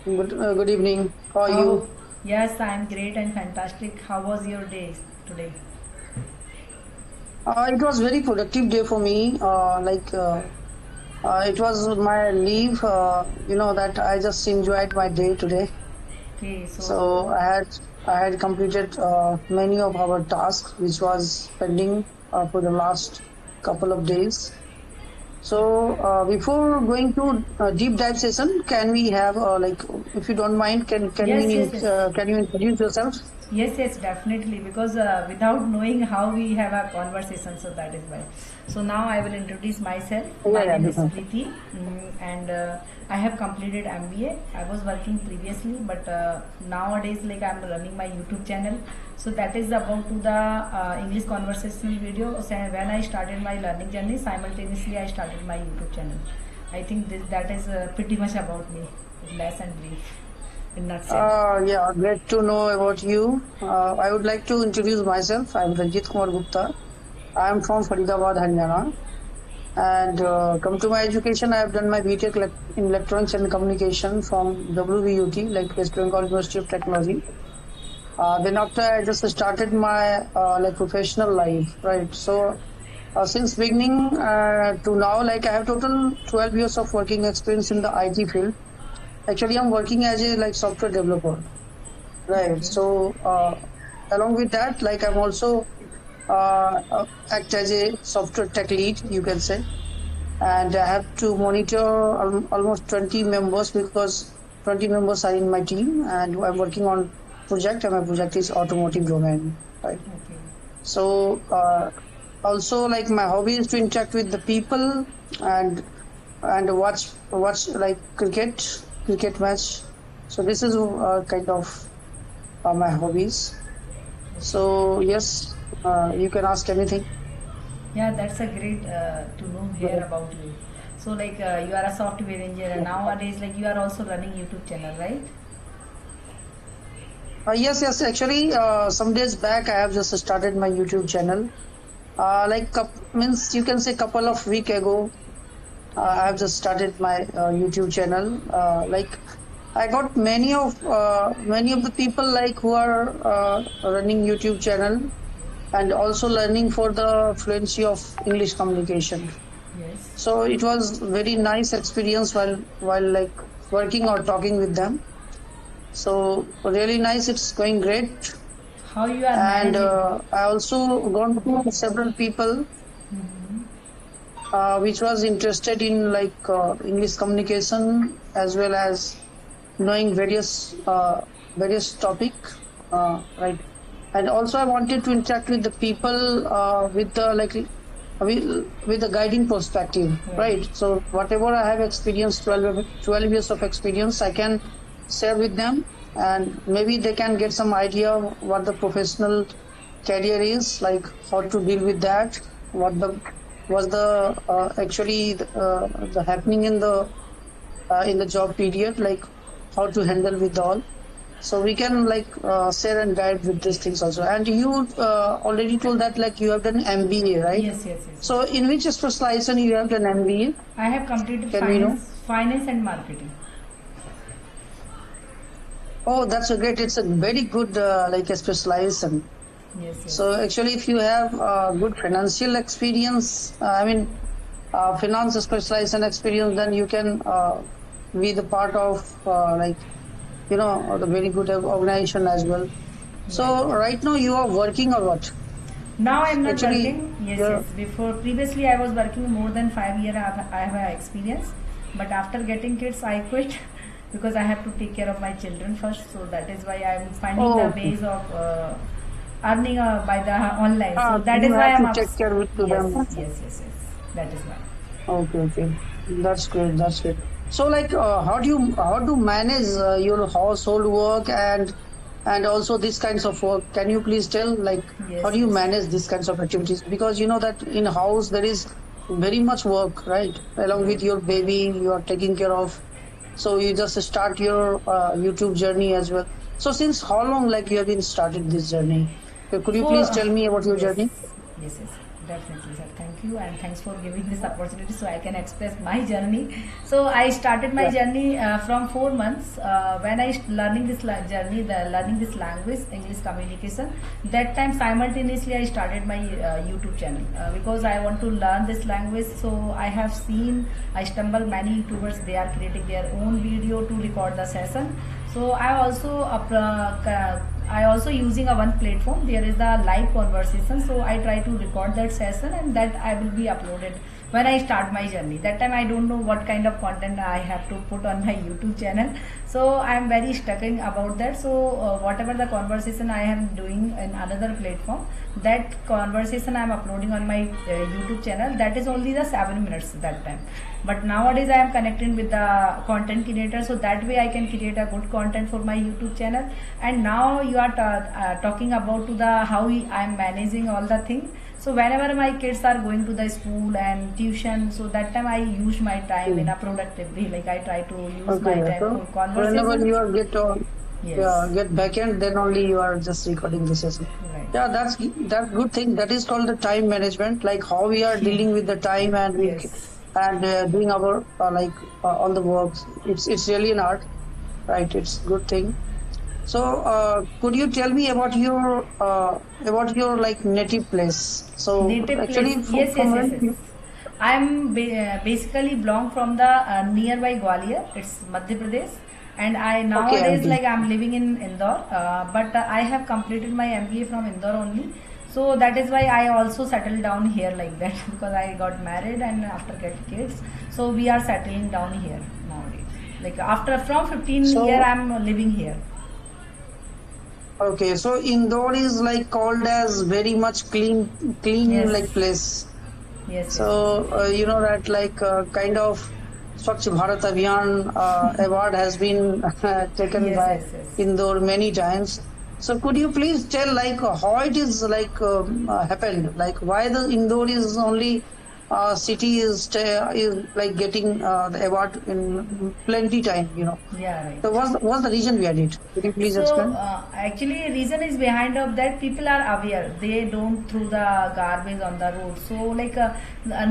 Good evening. How are you? How? Yes, I'm great and fantastic. How was your day today? It was very productive day for me. It was my leave. That I just enjoyed my day today. Okay, So so I had completed many of our tasks, which was pending for the last couple of days. So before going to deep dive session, can we have if you don't mind, yes, yes, yes. can you introduce yourself? Yes, yes, definitely. Because without knowing how we have a conversation, so that is why. So now I will introduce myself. Yeah, My yeah, name is definitely. Preeti, and I have completed MBA. I was working previously, but nowadays, like I'm running my YouTube channel. So that is about to the English conversational video. So when I started my learning journey, simultaneously I started my YouTube channel. I think that is pretty much about me, less and brief, in nutshell. Yeah, great to know about you. I would like to introduce myself. I'm Ranjit Kumar Gupta. I am from Faridabad, Haryana. And come to my education, I have done my BTech in Electronics and Communication from WVUT, like West Bengal University of Technology. Then after I just started my professional life, right? So since beginning to now, like I have total 12 years of working experience in the IT field. Actually, I'm working as a software developer. Right. Okay. So, along with that, like I'm also act as a software tech lead, you can say, and I have to monitor almost 20 members because 20 members are in my team, and I'm working on project, and my project is automotive domain. Right. Okay. So, also like my hobby is to interact with the people and watch like cricket match. So this is kind of my hobbies. So yes, you can ask anything. Yeah, that's a great to know here about you. So like you are a software engineer and nowadays like you are also running YouTube channel, right? Yes, yes. Actually, some days back, I have just started my YouTube channel. Means you can say couple of week ago, I have Okay. just started my YouTube channel. I got many of the people like who are running YouTube channel and also learning for the fluency of English communication. Yes. So it was very nice experience while like working or talking with them. So really nice. It's going great. How you are And managing? I also gone to several people which was interested in English communication as well as knowing various topic, right? And also I wanted to interact with the people with the with a guiding perspective, Right. right? So whatever I have experienced, 12 years of experience, I can share with them, and maybe they can get some idea of what the professional career is, like how to deal with that, what the was the actually the happening in the job period, like how to handle with all. So we can share and guide with these things also. And you already told that like you have done MBA, right? Yes, yes, yes, So yes. in which specialization you have done MBA? I have completed Can we know? finance and marketing. Oh, that's a great. It's a very good like a specialization. Yes, yes. So actually, if you have good financial experience, finance specialization experience, then you can be the part of the very good organization as well. Right. So right now you are working or what? Now I'm not Actually, working. Yes, yes. you're Before previously I was working more than 5 years. I have a experience, but after getting kids, I quit because I have to take care of my children first. So that is why I'm finding the oh ways of earning by the online. So that you is why have I'm to up. take care with to Yes, them. yes, yes, yes. That is why. Okay, okay, that's great. That's great. So like, how do manage your household work and also these kinds of work? Can you please tell like how Yes, do you yes. manage these kinds of activities? Because you know that in house there is very much work, right? Along with Right. your baby, you are taking care of. So you just start your YouTube journey as well. So since how long like you have been started this journey? So could you For please tell me about your yes, journey? yes, yes. Definitely, sir. Thank you, and thanks for giving this opportunity so I can express my journey. So I started my Yeah. journey from 4 months when I learning this journey, learning this language, English communication. That time simultaneously I started my YouTube channel because I want to learn this language. So I have seen, I stumble many YouTubers. They are creating their own video to record the session. So I also using a one platform. There is the live conversation. So I try to record that session and that I will be uploaded when I start my journey. That time I don't know what kind of content I have to put on my YouTube channel. So I am very studying about that. So whatever the conversation I am doing in another platform, that conversation I am uploading on my YouTube channel. That is only the 7 minutes that time. But nowadays I am connecting with the content creator, so that way I can create a good content for my YouTube channel. And now you are talking about to the how I am managing all the things. So whenever my kids are going to the school and tuition, so that time I use my time in a productive way. Like I try to use my Okay. time So for whenever conversation. you are get on, Yes. yeah, get backend, then only you are just recording the session. Right. Yeah, that's good thing. That is called the time management. Like how we are dealing with the time and we Yes. and doing our all the works. It's really an art, right? It's good thing. So could you tell me about your like native place? So Native place. actually Yes, from yes, where yes, yes. I'm basically belong from the nearby Gwalior. It's Madhya Pradesh, and I okay, nowadays MP. like I'm living in Indore. But I have completed my MBA from Indore only. So that is why I also settled down here like that because I got married and after getting kids, so we are settling down here nowadays. Like after from 15 year, So I'm living here. okay, so Indore is like called as very much clean Yes, like place. yes, yes, yes, So you know that like kind of Swachh Bharat Abhiyan award has been taken yes, by yes, yes. Indore many times. So could you please tell like how it is like happened? Like why the Indore is only city is like getting the award in plenty time, you know. Yeah, right. So what's the reason behind it? Could you please So explain? actually, reason is behind of that people are aware. They don't throw the garbage on the road. So like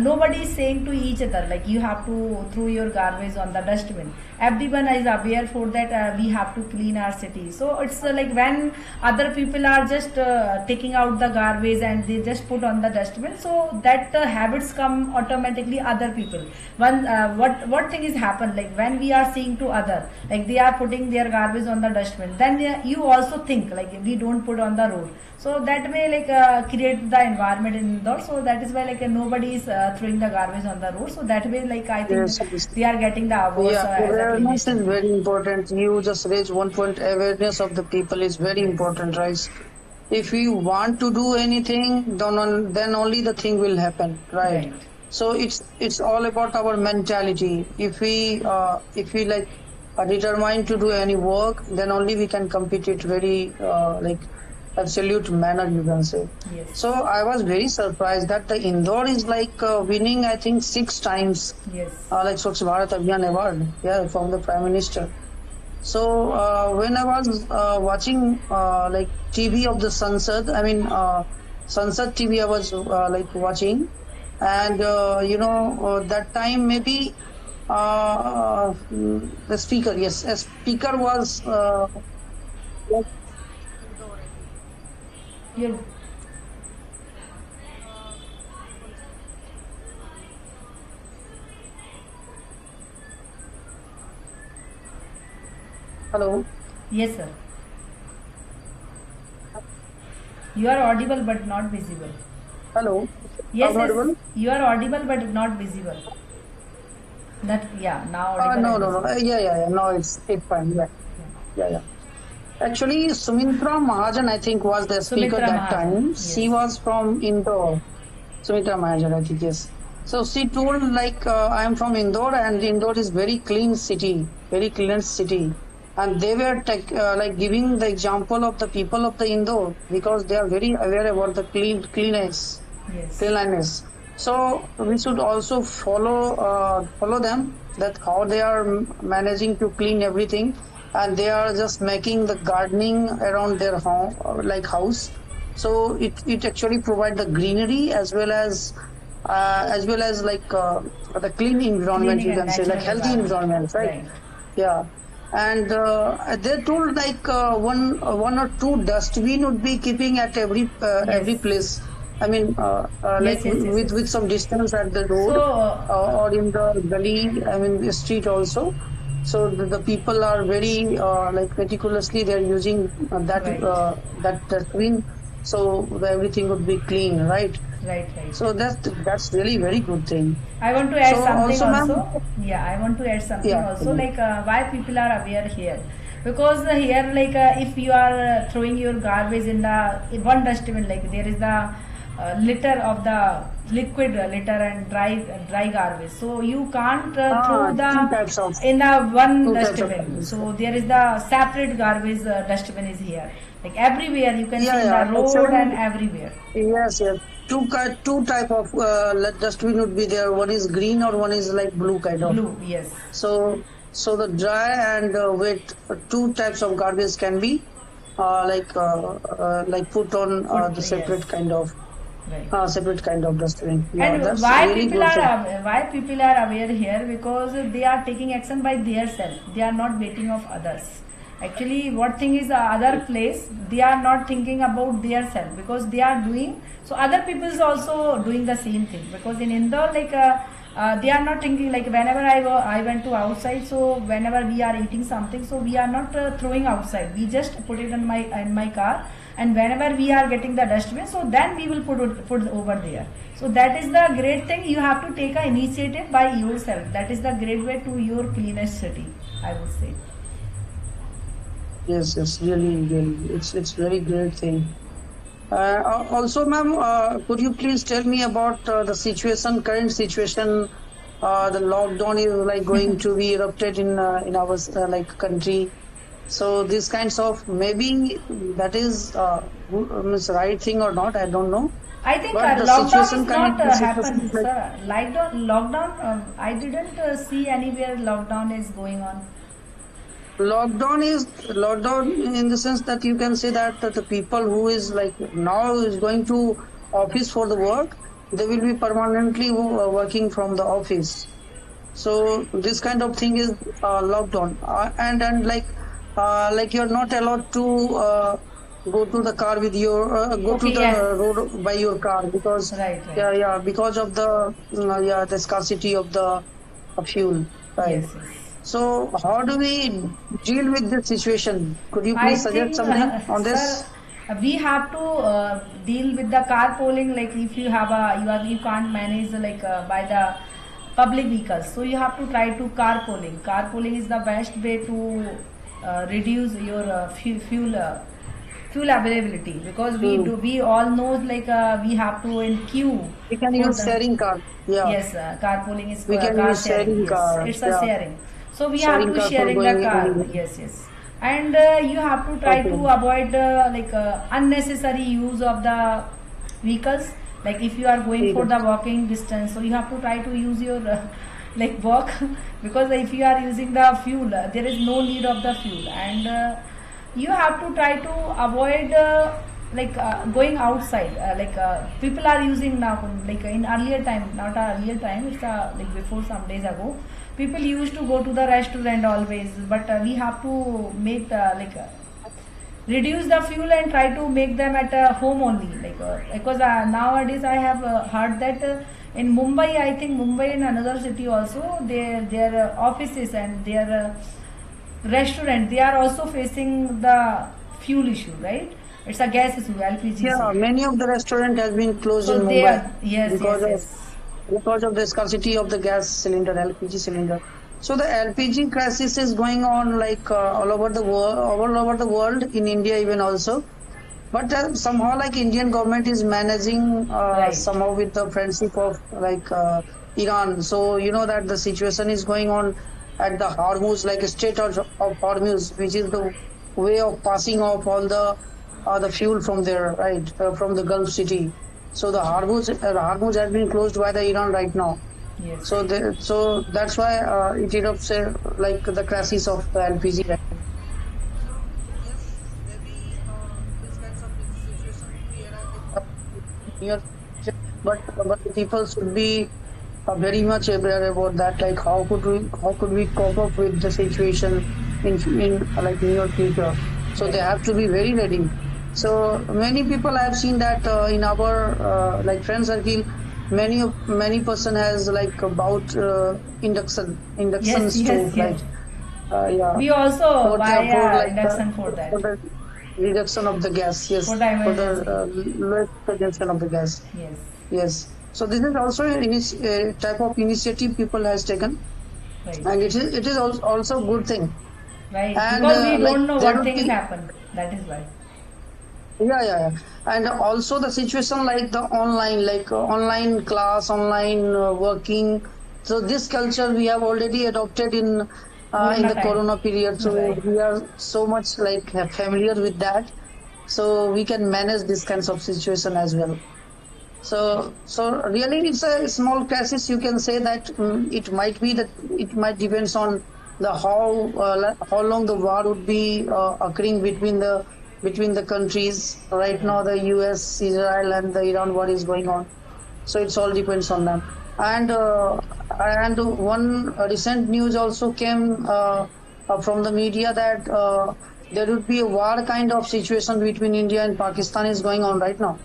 nobody is saying to each other like you have to throw your garbage on the dustbin. Everyone is aware for that. We have to clean our city. So it's like when other people are just taking out the garbage and they just put on the dustbin. So that habits come automatically other people. One what thing is happen like when we are seeing to other like they are putting their garbage on the dustbin, then you also think like we don't put on the road. So that way like create the environment in Indore. So that is why like nobody is throwing the garbage on the road. So that way like I think Yes, yes. we are getting the awards Yeah, as a cleanest awareness is city. very important. You just raise one point. Awareness of the people is very Yes. important, right? If you want to do anything, then only the thing will happen, right? Right. So it's all about our mentality. If we like are determined to do any work, then only we can complete it very like absolute manner, you can say. Yes. So I was very surprised that the Indore is like winning, I think 6 times Yes. like Swachh Bharat Abhiyan award, yeah, from the Prime Minister. So when I was watching like TV of the Sansad, I mean Sansad TV, I was like watching, and that time maybe the speaker, yes, a speaker was like, You're, hello, yes, sir. You are audible but not visible. hello, Yes, yes. audible? You are audible but not visible. That yeah. Now audible No, and no, no, visible. yeah. No, it's fine, yeah, Yeah. yeah. Actually, Sumitra Mahajan, I think, was the speaker Sumitra that Mahajan. time. Yes. She was from Indore. Sumitra Mahajan, I think, yes. So she told like, I am from Indore, and Indore is very clean city, very clean city. And they were like giving the example of the people of the Indore because they are very aware about the cleanness. Yes. So we should also follow them that how they are managing to clean everything, and they are just making the gardening around their home like house, So it actually provide the greenery as well as like the clean environment, Cleaning you and can say, like natural healthy environment, right? Right. Yeah. And they told like one or two dustbin would be keeping at Yes. every place. I mean, like Yes, yes, yes, yes. with some distance at the So, road or in the gully. I mean, the street also. So the people are very like meticulously they're using right, that dustbin, so everything would be clean, right? right, right. So that's really very good thing. I want to add So something also, ma'am, also. Yeah, I want to add something yeah, also, like why people are aware here. Because here, like if you are throwing your garbage in the in one dustbin, like there is the litter of the liquid litter and dry garbage. So you can't throw two the types of in the one two types of dustbin. So there is the separate garbage dustbin is here. Like everywhere you can see yeah, in the yeah. road Actually, and everywhere. yes, yes. Two type of dustbin would be there. One is green or one is like blue kind of. Blue, yes. So the dry and wet two types of garbage can be like put on Put, the yes. Right. separate kind of dustbin. Yeah, And that's really good thing. why people are aware here, because they are taking action by their self. They are not waiting of others. Actually, what thing is the other place, they are not thinking about their self, because they are doing, so other people is also doing the same thing. Because in Indore, like they are not thinking, like whenever I went to outside, so whenever we are eating something, so we are not throwing outside, we just put it in my car, and whenever we are getting the dustbin, so then we will put over there. So that is the great thing. You have to take an initiative by yourself. That is the great way to your cleanest city, I would say. Yes, yes, really, it's very great thing. Also, ma'am, could you please tell me about the current situation? The lockdown is like going to be erupted in our like country. So these kinds of, maybe that is means right thing or not, I don't know. I think But the lockdown is situation not current situation happen, is like sir. Lockdown. I didn't see anywhere lockdown is going on. lockdown in the sense that you can say that the people who is like now is going to office for the work, they will be permanently working from the office. So this kind of thing is lockdown, and like you're not allowed to go to the car with your go to Okay. the Yes. road by your car because Right. Right. yeah, because of the the scarcity of the fuel, right? Yes. Yes. So how do we deal with this situation? Could you I please suggest think, something on sir, this? we have to deal with the carpooling. Like if you have you can't manage like by the public vehicles, so you have to try to carpooling. Carpooling is the best way to reduce your fuel availability, because Hmm. we all know, like we have to in queue We can for use the. sharing car. Yeah, Yes, carpooling is we can car use sharing. sharing Yes, car. it's a Yeah, sharing. So we have sharing to car for sharing the going car. anywhere. Yes, yes. And you have to try Okay. to avoid like unnecessary use of the vehicles. Like if you are going for the walking distance, so you have to try to use your like walk because if you are using the fuel, there is no need of the fuel, and you have to try to avoid like going outside. People are using now, like in earlier time, not earlier time, it's like before some days ago, people used to go to the restaurant always, but we have to make reduce the fuel and try to make them at home only, because nowadays I have heard that in Mumbai, I think Mumbai and another city also, their offices and their restaurant, they are also facing the fuel issue, right? It's a gas issue, LPG Yeah, issue. many of the restaurant has been closed So in they Mumbai are, yes, yes, because of yes. the scarcity of the gas cylinder, LPG cylinder. So the LPG crisis is going on like all over the world, in India even also. But somehow like Indian government is managing Right. somehow with the friendship of like Iran. So you know that the situation is going on at the Hormuz, like a state of Hormuz, which is the way of passing off all the fuel from there, right, from the Gulf city. So the Hormuz has been closed by the Iran right now. Yes. So that's why it erupts like the crisis of the LPG. Right? Yes, maybe this kinds of situation will be near future. But the people should be very much aware about that. Like how could we cope up with the situation in like near future? So they Right. have to be very ready. So many people I have seen that in our like friend circle, many person has like about induction Yes, yes, stove, yes. like yeah, We also for buy for a like induction for that, for the reduction of the gas. for Yes, the for the emergency. less consumption of the gas. Yes, Yes. So this is also a type of initiative people has taken, right, and it is also a good thing. right. And Because we like don't know there what would things be, happen. That is why. yeah. And also the situation like the online, like online class, online working. So this culture we have already adopted in Corona the time. corona period. So Right. we are so much like familiar with that. So we can manage this kinds of situation as well. So really, it's a small crisis. You can say that it might be that it might depends on the how long the war would be occurring between the countries. Right Right. now, the U.S., Israel, and the Iran war is going on. So it's all depends on them. And one recent news also came from the media that there would be a war kind of situation between India and Pakistan is going on right now,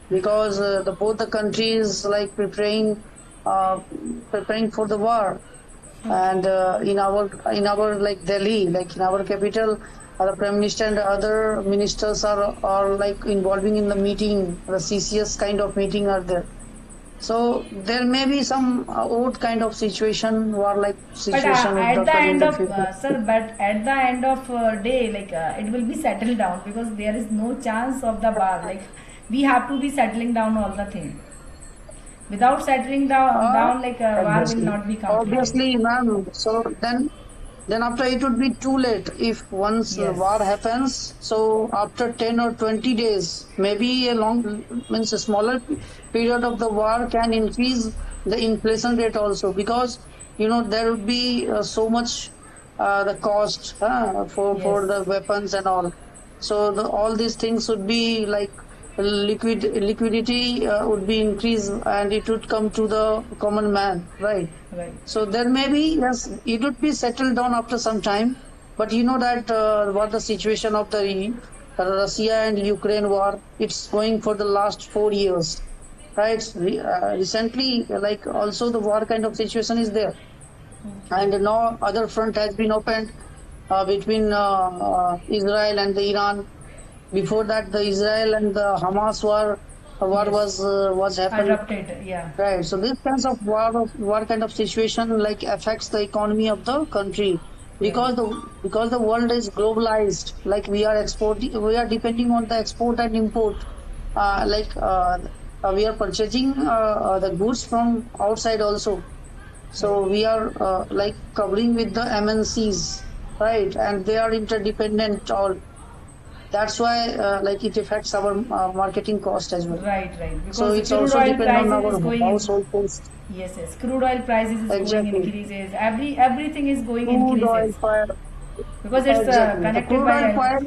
because the both the countries like preparing for the war. Okay. And in our like Delhi, like in our capital, the prime minister and other ministers are like involving in the meeting, the CCS kind of meeting are there. So there may be some old kind of situation, war like But situation would at the occur in end the of future. sir, but at the end of day, like it will be settled down because there is no chance of the bar. Like we have to be settling down all the thing. Without settling uh, down like war will Obviously, not be completed. obviously, ma'am. So then after it would be too late if once the Yes, war happens. So after 10 or 20 days, maybe a long means a smaller period of the war can increase the inflation rate also, because there would be so much the cost for yes, the weapons and all. So all these things would be like liquidity would be increased, and it would come to the common man, right? right, So there may be, yes, it would be settled down after some time. But you know that what the situation of the Russia and Ukraine war, it's going for the last 4 years, right? Recently, like also the war kind of situation is there, okay, and now other front has been opened between Israel and the Iran. Before that, the Israel and the Hamas war yes, was happened. adopted, yeah, Right. So this kinds of war kind of situation like affects the economy of the country, right, because the world is globalized. Like we are depending on the export and import. We are purchasing the goods from outside also. right, So we are like covering with the MNCs, right? And they are interdependent. All that's why like it affects our marketing cost as well. right, So because the it's crude also oil depend on prices is our going. household cost. Yes, yes, crude oil prices is going Exactly. increases. Everything is going Crude oil increases fire. because it's Exactly. The connected crude by oil fire.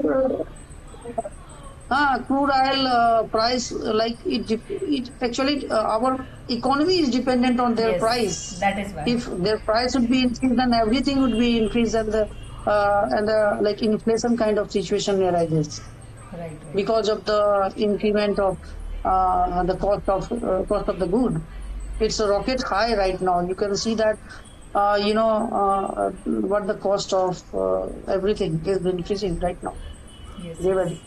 Crude oil price, like it actually our economy is dependent on their yes, price. that is why. If their price would be increased, then everything would be increased, and the like inflation kind of situation arises Right, right. because of the increment of the cost of the good. It's a rocket high right now. You can see that what the cost of everything is increasing right now, Yes, day by yes. day.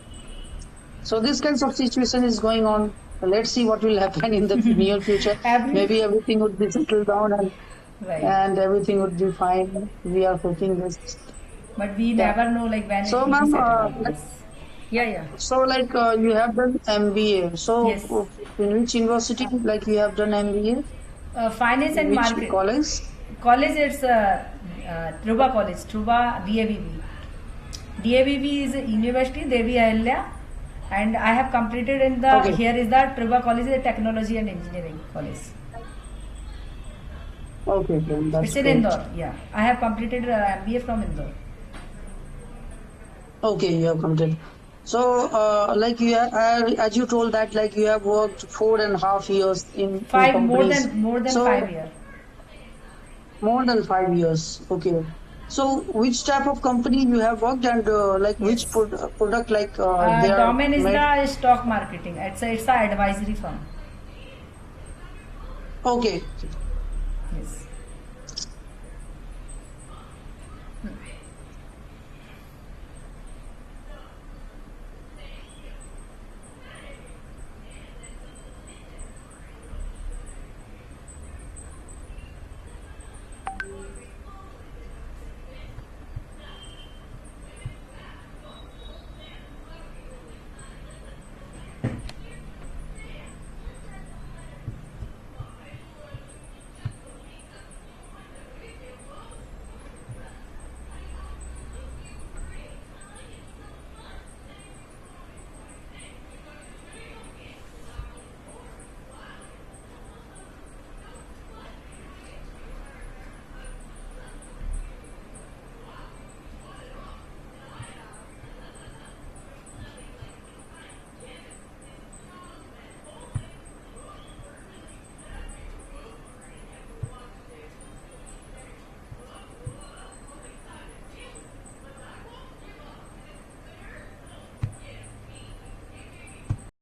So this kinds of situation is going on. Let's see what will happen in the near future. Every Maybe everything would be settled down, and right, and everything would be fine. We are hoping this. but we Yeah. never know like when it So, will be ma'am, settled down. Yes. Yeah, yeah. so like you have done MBA. So Yes. in which university like you have done MBA? Finance In and which market. college? College, it's Truba College, Truba DAVB. DAVB is a university, Devi Ahilya, and I have completed in the Okay. here is the Truba College, the Technology and Engineering College. Okay, then It's that's in great. Indore. Yeah, I have completed MBA from Indore. Okay, you have completed. So, like as you told that, like you have worked 4.5 years in Five companies. more than So 5 years. more than 5 years. Okay. So, which type of company you have worked, and like which Yes. product like they are Domain is made? the stock marketing. It's a advisory firm. Okay. Yes.